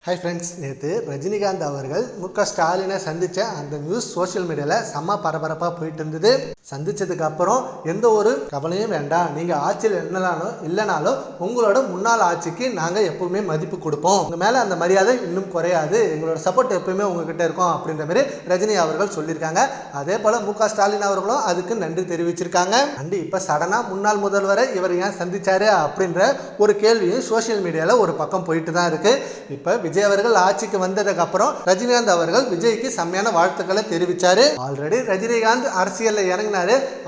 Hi friends, நேற்று ரஜினிகாந்த் அவர்கள் ஸ்டாலினை சந்தித்த அந்த நியூஸ் சோஷியல் மீடியாவில் செம்ம பரபரப்பாக போயிட்டு இருந்தது. சந்தித்ததுக்கு அப்புறம் எந்த ஒரு கவலையும் வேண்டாம், நீங்கள் ஆட்சியில் என்னனாலும் இல்லைனாலும் உங்களோட முன்னாள் ஆட்சிக்கு நாங்கள் எப்பவுமே மதிப்பு கொடுப்போம், உங்கள் மேலே அந்த மரியாதை இன்னும் குறையாது, எங்களோட சப்போர்ட் எப்பவுமே உங்ககிட்ட இருக்கும் அப்படின்ற மாதிரி ரஜினி அவர்கள் சொல்லியிருக்காங்க. அதே போல் ஸ்டாலின் அவர்களும் அதுக்கு நன்றி தெரிவிச்சிருக்காங்க. அண்டு இப்போ சடனாக முன்னாள் முதல்வரை இவர் ஏன் சந்திச்சாரு அப்படின்ற ஒரு கேள்வியும் சோஷியல் மீடியாவில் ஒரு பக்கம் போயிட்டு தான் இருக்கு. இப்போ விஜய் அவர்கள் ஆட்சிக்கு வந்ததுக்கு அப்புறம் ரஜினிகாந்த் அவர்கள் விஜய்க்கு செம்மையான வாழ்த்துக்களை தெரிவிச்சாரு. ஆல்ரெடி ரஜினிகாந்த் அரசியல்ல இறங்கினாரு.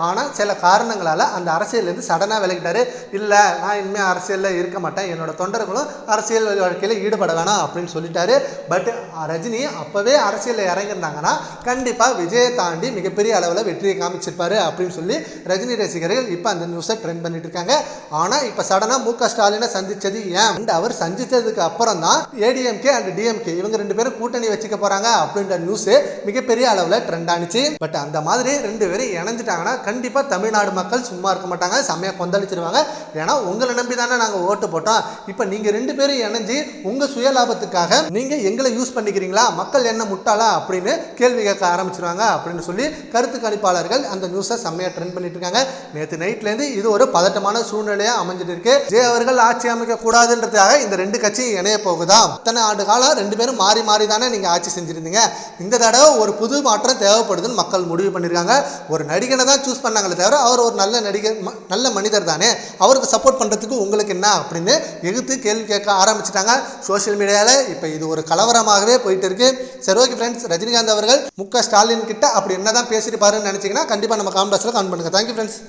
ஆனா சில காரணங்களால அந்த அரசியல் இருந்து சடனா விலகிட்டாரு. இல்ல, நான் இனிமே அரசியல்ல இருக்க மாட்டேன், என்னோட தொண்டர்களும் அரசியல் வாழ்க்கையில ஈடுபட வேணாம் அப்படின்னு சொல்லிட்டாரு. பட் ரஜினி அப்பவே அரசியல்ல இறங்கிருந்தாங்கன்னா கண்டிப்பா விஜயை தாண்டி மிகப்பெரிய அளவில் வெற்றியை காமிச்சிருப்பாரு அப்படின்னு சொல்லி ரஜினி ரசிகர்கள் இப்ப அந்த நியூஸை ட்ரெண்ட் பண்ணிட்டு இருக்காங்க. ஆனா இப்ப சடனா ஸ்டாலினை சந்திச்சது ஏன், அவர் சந்திச்சதுக்கு அப்புறம் தான் ஏடிஎம்கே அண்ட் டிஎம்கே இவங்க ரெண்டு பேரும் கூட்டணி வச்சுக்க போறாங்க அப்படின்ற நியூஸ் மிகப்பெரிய அளவில் ட்ரெண்ட் ஆனிச்சு. பட் அந்த மாதிரி ரெண்டு பேரும் இணைஞ்சிட்டாங்கன்னா கண்டிப்பா தமிழ்நாடு மக்கள் சும்மா இருக்க மாட்டாங்க, செம்மையா கொந்தளிச்சிருவாங்க. ஏன்னா உங்களை நம்பி தானே நாங்க ஓட்டு போட்டோம், இப்ப நீங்க ரெண்டு பேரும் இணைஞ்சு உங்க சுயலாபத்துக்காக நீங்க எங்களை யூஸ் பண்ணிக்கிறீங்களா, மக்கள் என்ன முட்டாளா அப்படின்னு கேள்வி கேட்க ஆரம்பிச்சிருவாங்க அப்படின்னு சொல்லி கருத்து கணிப்பாளர்கள் அந்த நியூஸை செம்மையா ட்ரெண்ட் பண்ணிட்டு இருக்காங்க. நேற்று நைட்ல இருந்து இது ஒரு பதட்டமான சூழ்நிலையா அமைஞ்சிட்டு இருக்கு. விஜய் அவர்கள் ஆட்சி அமைக்க கூடாதுன்றதுக்காக இந்த ரெண்டு கட்சியும் இணைய போகுதா. இத்தனை ஆண்டு காலம் ரெண்டு பேரும் மாறி மாறி தானே நீங்க ஆட்சி செஞ்சிருந்தீங்க, இந்த தடவை ஒரு புது மாற்றம் தேவைப்படுதுன்னு மக்கள் முடிவு பண்ணிருக்காங்க. ஒரு நடிகனை தான் சூஸ் பண்ணாங்களே தவிர அவர் ஒரு நல்ல நடிகர், நல்ல மனிதர் தானே, அவருக்கு சப்போர்ட் பண்றதுக்கு உங்களுக்கு என்ன அப்படின்னு எதிர்த்து கேள்வி கேட்க ஆரம்பிச்சிட்டாங்க சோசியல் மீடியால. இப்ப இது ஒரு கலவரமாகவே போயிட்டு இருக்கு. சரி, ஓகே ஃப்ரெண்ட்ஸ், ரஜினிகாந்த் அவர்கள் ஸ்டாலின் கிட்ட அப்படி என்னதான் பேசிட்டு பாருன்னு நினைச்சீங்கன்னா கண்டிப்பா நம்ம காமெண்ட் பாக்ஸ்ல கமெண்ட் பண்ணுங்க. Thank you friends.